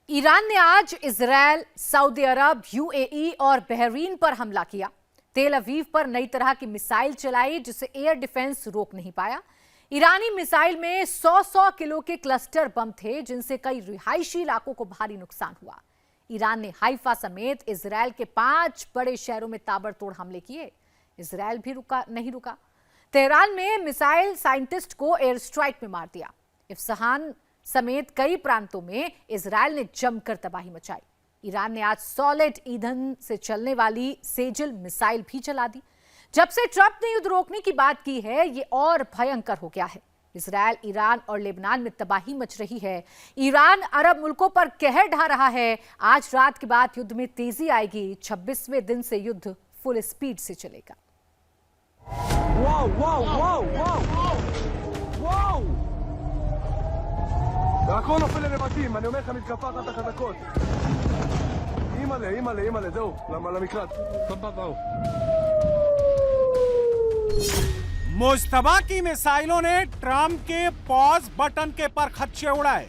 Iran ने आज Israel, Saudi अरब, UAE और बहरीन पर हमला किया। तेल अवीव पर नई तरह की मिसाइल चलाई जिसे एयर डिफेंस रोक नहीं पाया। ईरानी मिसाइल में 100 किलो के क्लस्टर बम थे जिनसे कई रिहायशी इलाकों को भारी नुकसान हुआ। ईरान ने हाइफा समेत इजरायल के 5 बड़े शहरों में ताबड़तोड़ हमले किए। इजरायल भी नहीं रुका। तेहरान में मिसाइल साइंटिस्ट को एयर स्ट्राइक में मार दिया। इफ्सहान समेत कई प्रांतों में इजरायल ने जमकर तबाही मचाई। ईरान ने आज सॉलिड ईंधन से चलने वाली सेजल मिसाइल भी चला दी। जब से ट्रंप ने युद्ध रोकने की बात की है, ये और भयंकर हो गया है। इजरायल, ईरान और लेबनान में तबाही मच रही है। ईरान अरब मुल्कों पर कहर ढा रहा है। आज रात के बाद युद्ध में तेजी आएगी। 26वें दिन से युद्ध फुल स्पीड से चलेगा। Wow, wow, wow, wow, wow! והכל נופל לרבדים, אני אומר לך, מתקפה אחת החזקות. אימא'לה, זהו, למקלט. טוב. Mushtaba की मिसाइलों ने ट्रंप के पॉज बटन के पर खदशे उड़ाए।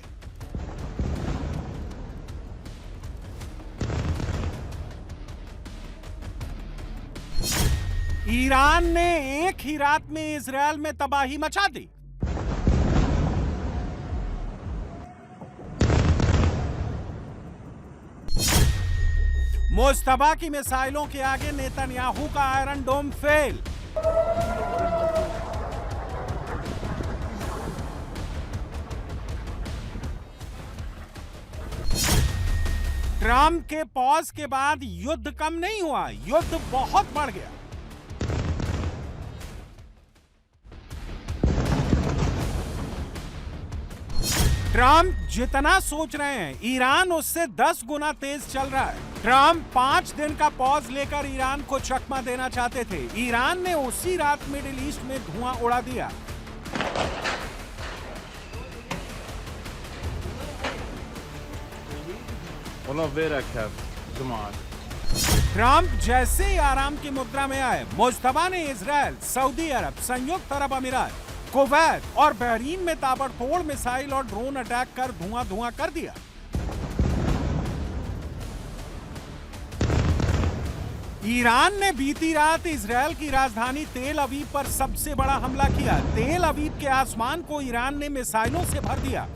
ईरान ने एक ही रात में इजरायल में तबाही मचा दी। मुश्तबा की मिसाइलों के आगे नेतन्याहू का आयरन डोम फेल। ट्रंप के पॉज के बाद युद्ध कम नहीं हुआ, युद्ध बहुत बढ़ गया। ट्रंप जितना सोच रहे हैं, ईरान उससे 10 गुना तेज चल रहा है। ट्रंप 5 दिन का पॉज लेकर ईरान को चकमा देना चाहते थे। ईरान ने उसी रात मिडिल ईस्ट में धुआं उड़ा दिया। ट्रंप जैसे ही आराम की मुद्रा में आए, मुश्तबा ने इजरायल, सऊदी अरब, संयुक्त अरब अमीरात, कुवैत और बहरीन में ताबड़तोड़ मिसाइल और ड्रोन अटैक कर धुआं कर दिया। ईरान ने बीती रात इजरायल की राजधानी तेल अवीव पर सबसे बड़ा हमला किया। तेल अवीव के आसमान को ईरान ने मिसाइलों से भर दिया।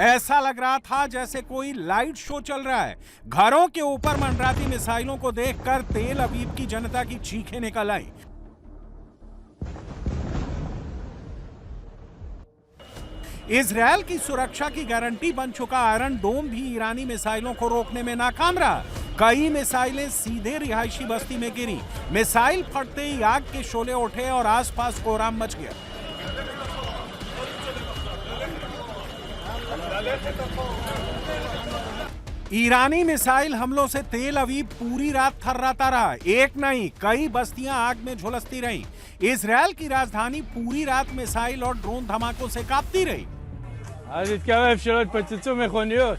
ऐसा लग रहा था जैसे कोई लाइट शो चल रहा है। घरों के ऊपर मंडराती मिसाइलों को देखकर तेल अवीव की जनता की चीखें निकल आई। इजरायल की सुरक्षा की गारंटी बन चुका आयरन डोम भी ईरानी मिसाइलों को रोकने में नाकाम रहा। कई मिसाइलें सीधे रिहायशी बस्ती में गिरी। मिसाइल फटते ही आग के शोले उठे और आसपास कोहराम मच गया। ईरानी मिसाइल हमलों से तेल अवीव पूरी रात थर्राता रहा। एक नहीं, कई बस्तियां आग में झुलसती रहीं। इजरायल की राजधानी पूरी रात मिसाइल और ड्रोन धमाकों से कांपती रही। אז התקרב שלא התפוצצו מכוניות.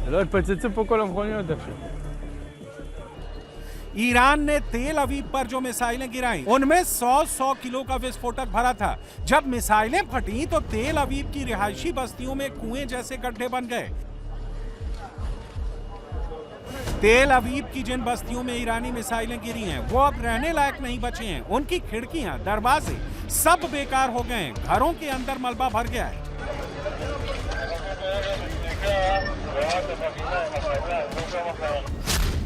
לא התפוצצו פה כל המכוניות עכשיו. ईरान ने तेल अवीव पर जो मिसाइलें गिराईं, उनमें 100 किलो का विस्फोटक भरा था। जब मिसाइलें फटी तो तेल अवीव की रिहायशी बस्तियों में कुएं जैसे गड्ढे बन गए। तेल अवीव की जिन बस्तियों में ईरानी मिसाइलें गिरी हैं, वो अब रहने लायक नहीं बचे हैं। उनकी खिड़कियां, दरवाजे सब बेकार हो गए हैं। घरों के अंदर मलबा भर गया है।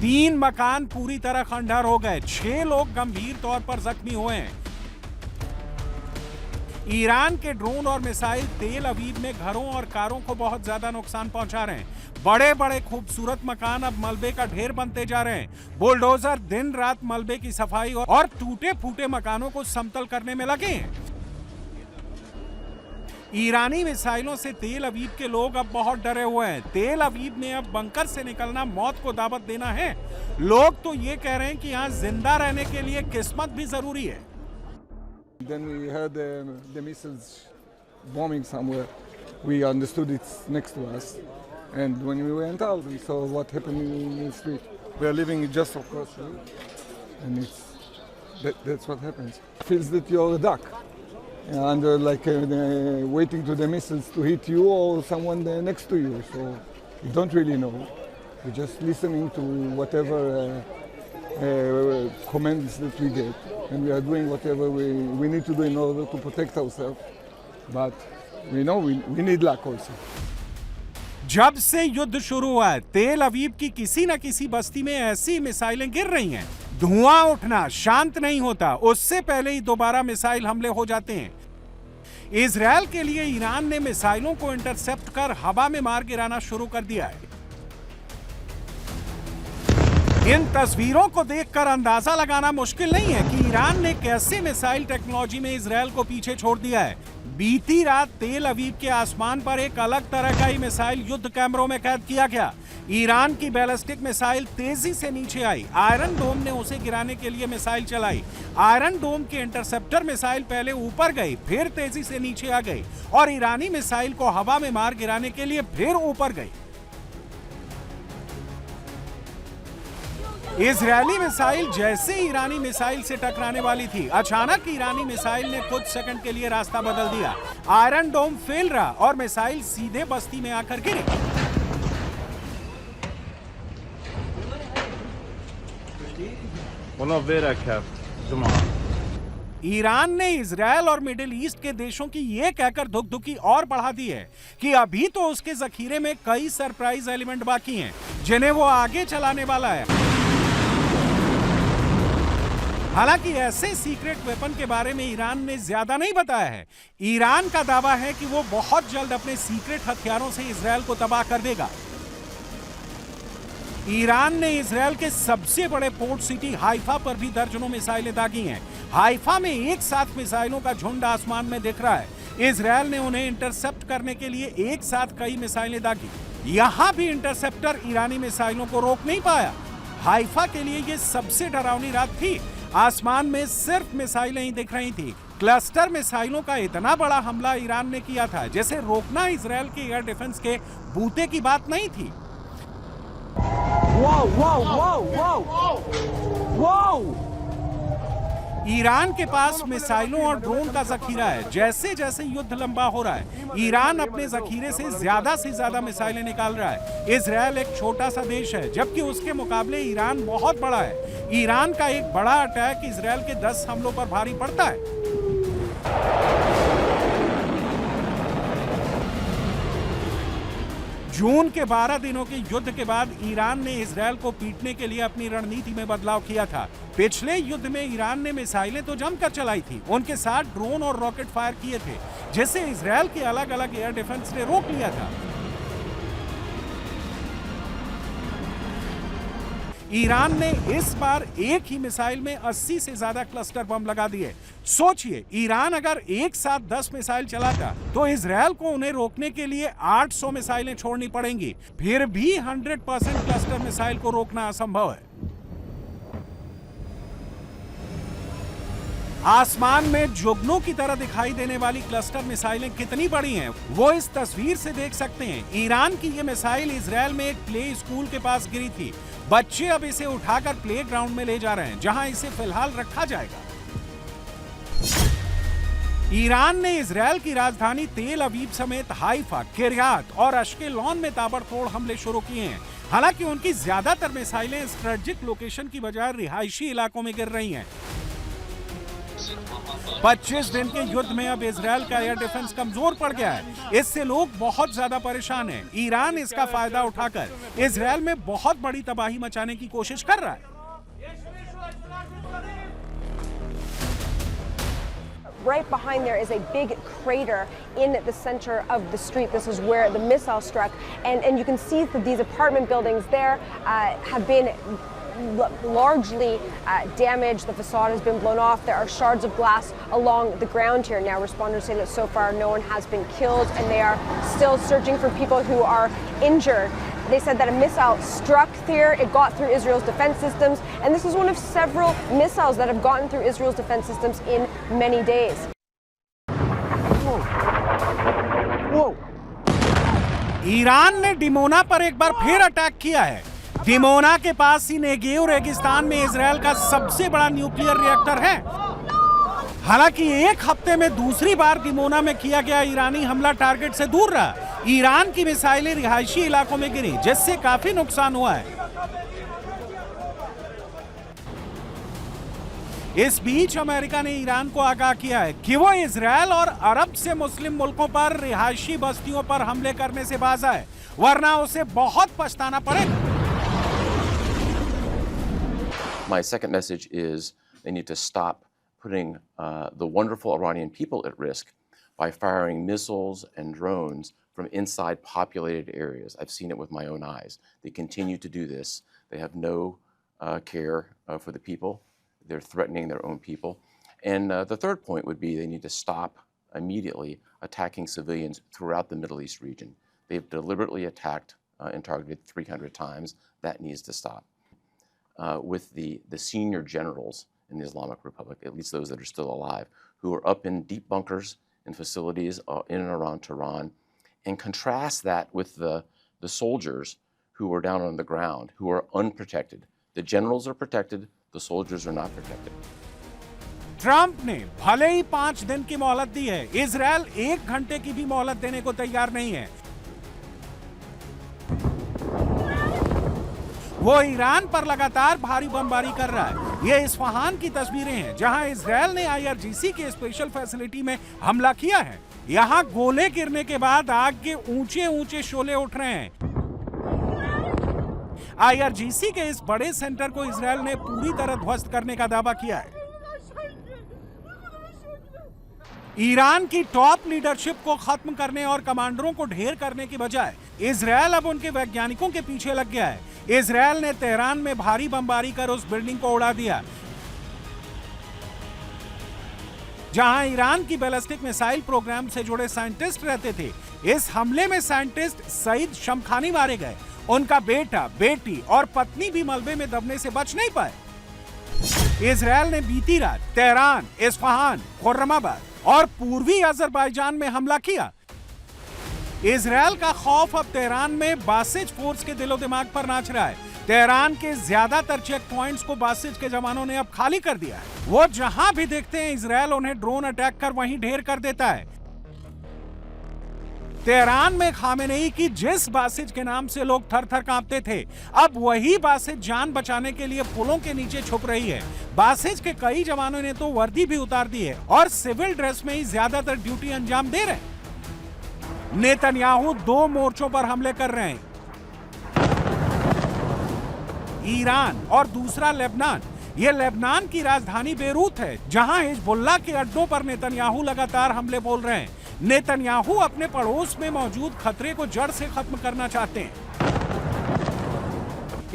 तीन मकान पूरी तरह खंडहर हो गए। 6 लोग गंभीर तौर पर जख्मी हुए हैं। ईरान के ड्रोन और मिसाइल तेल अवीव में घरों और कारों को बहुत ज्यादा नुकसान पहुंचा रहे हैं। बड़े बड़े खूबसूरत मकान अब मलबे का ढेर बनते जा रहे हैं। बुलडोजर दिन रात मलबे की सफाई और टूटे फूटे मकानों को समतल करने में लगे हैं। ईरानी मिसाइलों से तेल अवीव के लोग अब बहुत डरे हुए हैं। तेल अवीव में अब बंकर से निकलना मौत को दावत देना है। लोग तो ये कह रहे हैं कि यहाँ जिंदा रहने के लिए किस्मत भी जरूरी है। Then we heard the missiles bombing somewhere. We understood it's next to us. And when we went out, we saw what happened in the street. We are living just across the street. And that's what happens. It feels that you're a duck. Under waiting to the missiles to hit you or someone next to you. So We don't really know. We're just listening to whatever commands that we get, and we are doing whatever we need to do in order to protect ourselves. But we know we need luck also. जब से युद्ध शुरू हुआ है, तेल अवीव की किसी न किसी बस्ती में ऐसी मिसाइलें गिर रही हैं। धुआं उठना शांत नहीं होता, उससे पहले ही दोबारा मिसाइल हमले हो जाते हैं। इजरायल के लिए ईरान ने मिसाइलों को इंटरसेप्ट कर हवा में मार गिराना शुरू कर दिया है। इन तस्वीरों को देखकर अंदाजा लगाना मुश्किल नहीं है कि ईरान ने कैसे मिसाइल टेक्नोलॉजी में इजरायल को पीछे छोड़ दिया है। बीती रात तेल अवीव के आसमान पर एक अलग तरह का ही मिसाइल युद्ध कैमरों में कैद किया गया। ईरान की बैलिस्टिक मिसाइल तेजी से नीचे आई। आयरन डोम ने उसे गिराने के लिए मिसाइल चलाई। आयरन डोम के इंटरसेप्टर मिसाइल पहले ऊपर गई, फिर तेजी से नीचे आ गई और ईरानी मिसाइल को हवा में मार गिराने के लिए फिर ऊपर गई। इजरायली मिसाइल जैसे ईरानी मिसाइल से टकराने वाली थी, अचानक ईरानी मिसाइल ने कुछ सेकंड के लिए रास्ता बदल दिया। आयरन डोम फेल रहा और मिसाइल सीधे बस्ती में आकर गिरी। ईरान ने इजरायल और मिडिल ईस्ट के देशों की ये कहकर धुकधुकी और बढ़ा दी है कि अभी तो उसके जखीरे में कई सरप्राइज एलिमेंट बाकी हैं, जिन्हें वो आगे चलाने वाला है। हालांकि ऐसे सीक्रेट वेपन के बारे में ईरान ने ज्यादा नहीं बताया है। ईरान का दावा है कि वो बहुत जल्द अपने सीक्रेट हथियारों से इजरायल को तबाह कर देगा। ईरान ने इजरायल के सबसे बड़े पोर्ट सिटी हाइफा पर भी दर्जनों मिसाइलें दागी हैं। हाइफा में एक साथ मिसाइलों का झुंड आसमान में दिख रहा है। इजरायल ने उन्हें इंटरसेप्ट करने के लिए एक साथ कई मिसाइलें दागी। यहां भी इंटरसेप्टर ईरानी मिसाइलों को रोक नहीं पाया। हाइफा के लिए यह सबसे डरावनी रात थी। आसमान में सिर्फ मिसाइलें ही दिख रही थी। क्लस्टर मिसाइलों का इतना बड़ा हमला ईरान ने किया था, जैसे रोकना इजरायल के एयर डिफेंस के बूते की बात नहीं थी। ईरान के पास मिसाइलों और ड्रोन का जखीरा है। जैसे जैसे युद्ध लंबा हो रहा है, ईरान अपने जखीरे से ज्यादा मिसाइलें निकाल रहा है। इजरायल एक छोटा सा देश है, जबकि उसके मुकाबले ईरान बहुत बड़ा है। ईरान का एक बड़ा अटैक इजरायल के 10 हमलों पर भारी पड़ता है। जून के 12 दिनों के युद्ध के बाद ईरान ने इजरायल को पीटने के लिए अपनी रणनीति में बदलाव किया था। पिछले युद्ध में ईरान ने मिसाइलें तो जमकर चलाई थी, उनके साथ ड्रोन और रॉकेट फायर किए थे, जिसे इजरायल के अलग अलग एयर डिफेंस ने रोक लिया था। ईरान ने इस बार एक ही मिसाइल में 80 से ज्यादा क्लस्टर बम लगा दिए। सोचिए, ईरान अगर एक साथ 10 मिसाइल चलाता तो इजरायल को उन्हें रोकने के लिए 800 मिसाइलें छोड़नी पड़ेंगी। फिर भी 100% क्लस्टर मिसाइल को रोकना असंभव है। आसमान में जुगनू की तरह दिखाई देने वाली क्लस्टर मिसाइलें कितनी बड़ी हैं, वो इस तस्वीर से देख सकते हैं। ईरान की ये मिसाइल इजरायल में एक प्ले स्कूल के पास गिरी थी। बच्चे अब इसे उठाकर प्ले ग्राउंड में ले जा रहे हैं, जहां इसे फिलहाल रखा जाएगा। ईरान ने इजरायल की राजधानी तेल अवीव समेत हाइफा, किर्यात और अश्केलॉन में ताबड़तोड़ हमले शुरू किए हैं। हालांकि उनकी ज्यादातर मिसाइलें स्ट्रेटेजिक लोकेशन की बजाय रिहायशी इलाकों में गिर रही हैं। 25 दिन के युद्ध में अब इजरायल का एयर डिफेंस कमजोर पड़ गया है। इससे लोग बहुत ज्यादा परेशान हैं। ईरान इसका फायदा उठाकर इजरायल में बहुत बड़ी तबाही मचाने की कोशिश कर रहा है। Right behind there is a big crater in the center of the street. This is where the missile struck, and you can see that these apartment buildings there have been largely damaged. The facade has been blown off. There are shards of glass along the ground here. Now responders say that so far no one has been killed, and they are still searching for people who are injured. They said that a missile struck here. It got through Israel's defense systems, and this is one of several missiles that have gotten through Israel's defense systems in many days. Iran ने Dimona पर एक बार फिर attack किया है। Dimona के पास ही Negev रेगिस्तान में Israel का सबसे बड़ा न्यूक्लियर रिएक्टर है। हालांकि एक हफ्ते में दूसरी बार डिमोना में किया गया ईरानी हमला टारगेट से दूर रहा। ईरान की मिसाइलें रिहायशी इलाकों में गिरी, जिससे काफी नुकसान हुआ है। इस बीच अमेरिका ने ईरान को आगाह किया है कि वो इजरायल और अरब से मुस्लिम मुल्कों पर रिहायशी बस्तियों पर हमले करने से बाज आए, वरना उसे बहुत पछताना पड़ेगा। My second message is they need to stop putting the wonderful Iranian people at risk by firing missiles and drones from inside populated areas. I've seen it with my own eyes. They continue to do this. They have no care for the people. They're threatening their own people. And the third point would be they need to stop immediately attacking civilians throughout the Middle East region. They've deliberately attacked and targeted 300 times. That needs to stop. With the senior generals in the Islamic Republic, at least those that are still alive, who are up in deep bunkers in facilities in and around Tehran, and contrast that with the soldiers who are down on the ground, who are unprotected. The generals are protected, the soldiers are not protected. Trump ने भले ही 5 दिन की मोहलत दी है, Israel 1 घंटे की भी मोहलत देने को तैयार नहीं है। वो ईरान पर लगातार भारी बमबारी कर रहा है। ये इस्फहान की तस्वीरें हैं, जहां इजरायल ने IRGC के स्पेशल फैसिलिटी में हमला किया है। यहां गोले गिरने के बाद आग के ऊंचे ऊंचे शोले उठ रहे हैं। IRGC के इस बड़े सेंटर को इजरायल ने पूरी तरह ध्वस्त करने का दावा किया है। ईरान की टॉप लीडरशिप को खत्म करने और कमांडरों को ढेर करने की बजाय इजरायल अब उनके वैज्ञानिकों के पीछे लग गया है। इजरायल ने तेहरान में भारी बमबारी कर उस बिल्डिंग को उड़ा दिया जहां ईरान की बैलिस्टिक मिसाइल प्रोग्राम से जुड़े साइंटिस्ट रहते थे। इस हमले में साइंटिस्ट सईद शमखानी मारे गए। उनका बेटा, बेटी और पत्नी भी मलबे में दबने से बच नहीं पाए। इजरायल ने बीती रात तेहरान, इस्फहान, खुर्रमाबाद और पूर्वी अजरबैजान में हमला किया। इजरायल का खौफ अब तेहरान में बासिज फोर्स के दिलो दिमाग पर नाच रहा है। तेहरान के ज्यादातर चेक पॉइंट्स को बासिज के जवानों ने अब खाली कर दिया है। वो जहां भी देखते हैं इजरायल उन्हें ड्रोन अटैक कर वहीं ढेर कर देता है। तेहरान में खामेनेई की जिस बासिज के नाम से लोग थर थर कांपते थे, अब वही बासिज जान बचाने के लिए पुलों के नीचे छुप रही है। बासिज के कई जवानों ने तो वर्दी भी उतार दी है और सिविल ड्रेस में ही ज्यादातर ड्यूटी अंजाम दे रहे हैं। नेतन्याहू 2 मोर्चों पर हमले कर रहे हैं, ईरान और दूसरा लेबनान। ये लेबनान की राजधानी बेरूत है, जहां हिजबुल्लाह के अड्डों पर नेतन्याहू लगातार हमले बोल रहे हैं। नेतन्याहू अपने पड़ोस में मौजूद खतरे को जड़ से खत्म करना चाहते हैं।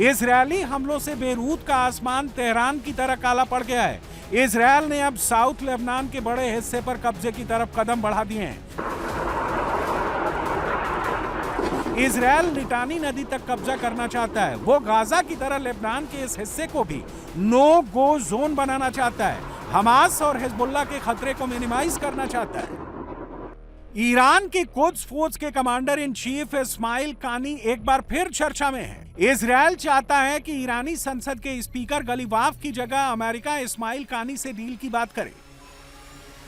इजरायली हमलों से बेरूत का आसमान तेहरान की तरह काला पड़ गया है। इजरायल ने अब साउथ लेबनान के बड़े हिस्से पर कब्जे की तरफ कदम बढ़ा दिए हैं। इजरायल लिटानी नदी तक कब्जा करना चाहता है। वो गाजा की तरह लेबनान के इस हिस्से को भी नो गो जोन बनाना चाहता है। हमास और हिजबुल्लाह के खतरे को मिनिमाइज करना चाहता है। ईरान की कुद्स फोर्स के कमांडर इन चीफ इस्माइल कानी एक बार फिर चर्चा में है। इजरायल चाहता है कि ईरानी संसद के स्पीकर गलीवाफ की जगह अमेरिका इस्माइल कानी से डील की बात करे।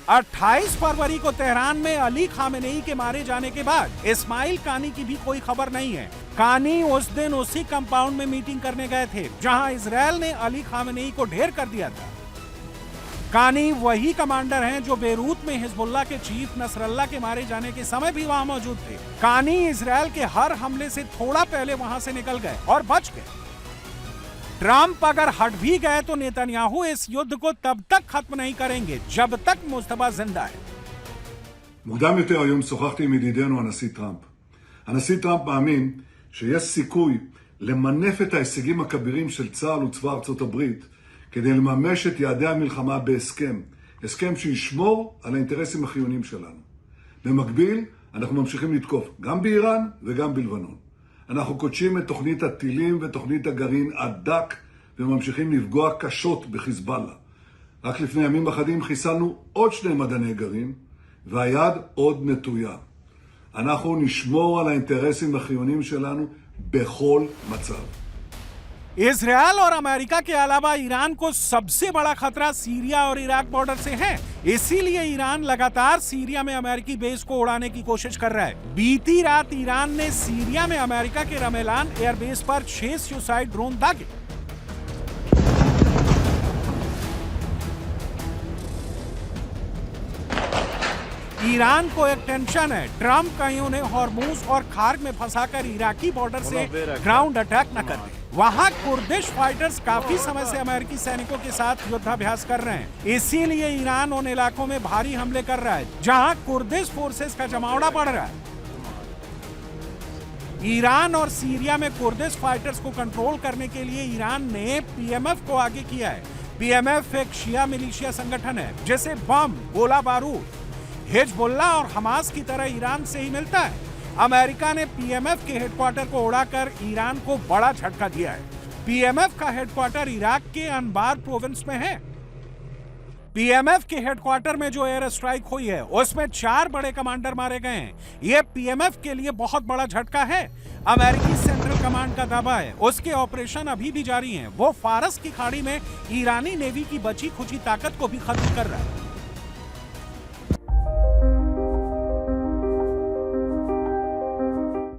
28 फरवरी को तेहरान में अली खामेनेई के मारे जाने के बाद इस्माइल कानी की भी कोई खबर नहीं है। कानी उस दिन उसी कंपाउंड में मीटिंग करने गए थे जहां इजरायल ने अली खामेनेई को ढेर कर दिया था। कानी वही कमांडर हैं जो बेरूत में हिजबुल्लाह के चीफ नसरल्लाह के मारे जाने के समय भी वहां मौजूद थे। कानी इजरायल के हर हमले से थोड़ा पहले वहां से निकल गए और बच गए। ट्रंप अगर हट भी गए तो नेतन्याहू इस युद्ध को तब तक खत्म नहीं करेंगे जब तक मुस्तफा जिंदा है। מוקדם יותר היום שוחחתי עם ידידנו הנשיא טראמפ. הנשיא טראמפ מאמין שיש סיכוי למנף את ההישגים הכבירים של צה"ל וצבא ארצות הברית כדי לממש את יעדי המלחמה בהסכם, הסכם שישמור על האינטרסים החיוניים שלנו. במקביל, אנחנו ממשיכים לתקוף גם באיראן וגם בלבנון. אנחנו קודשים את תוכנית הטילים ותוכנית הגרעין עד דק וממשיכים לפגוע קשות בחיזבאללה. רק לפני ימים אחדים חיסלנו עוד 2 מדעני גרעין והיד עוד נטויה. אנחנו נשמור על האינטרסים החיוניים שלנו בכל מצב. इजरायल और अमेरिका के अलावा ईरान को सबसे बड़ा खतरा सीरिया और इराक बॉर्डर से है। इसीलिए ईरान लगातार सीरिया में अमेरिकी बेस को उड़ाने की कोशिश कर रहा है। बीती रात ईरान ने सीरिया में अमेरिका के रमेलान एयरबेस पर 6 सुसाइड ड्रोन दागे। ईरान को एक टेंशन है, ट्रंप कहीं उन्हें हॉर्मुज और खार्ग में फंसाकर इराकी बॉर्डर से ग्राउंड अटैक न कर दे। वहां कुर्दिश फाइटर्स काफी समय से अमेरिकी सैनिकों के साथ युद्धाभ्यास कर रहे हैं। इसीलिए ईरान उन इलाकों में भारी हमले कर रहा है जहां कुर्दिश फोर्सेस का जमावड़ा बढ़ रहा है। ईरान और सीरिया में कुर्दिश फाइटर्स को कंट्रोल करने के लिए ईरान ने पीएमएफ को आगे किया है। पीएमएफ एक शिया मिलिशिया संगठन है जिसे बम, गोला बारूद हिजबुल्लाह और हमास की तरह ईरान से ही मिलता है। अमेरिका ने पीएमएफ के हेडक्वार्टर को उड़ाकर ईरान को बड़ा झटका दिया है। पीएमएफ का हेडक्वार्टर इराक के अनबार प्रोविंस में है। पीएमएफ के हेडक्वार्टर में जो एयर स्ट्राइक हुई है उसमें 4 बड़े कमांडर मारे गए हैं। यह पीएमएफ के लिए बहुत बड़ा झटका है। अमेरिकी सेंट्रल कमांड का दावा है उसके ऑपरेशन अभी भी जारी हैं। वो फारस की खाड़ी में ईरानी नेवी की बची खुची ताकत को भी खत्म कर रहा है।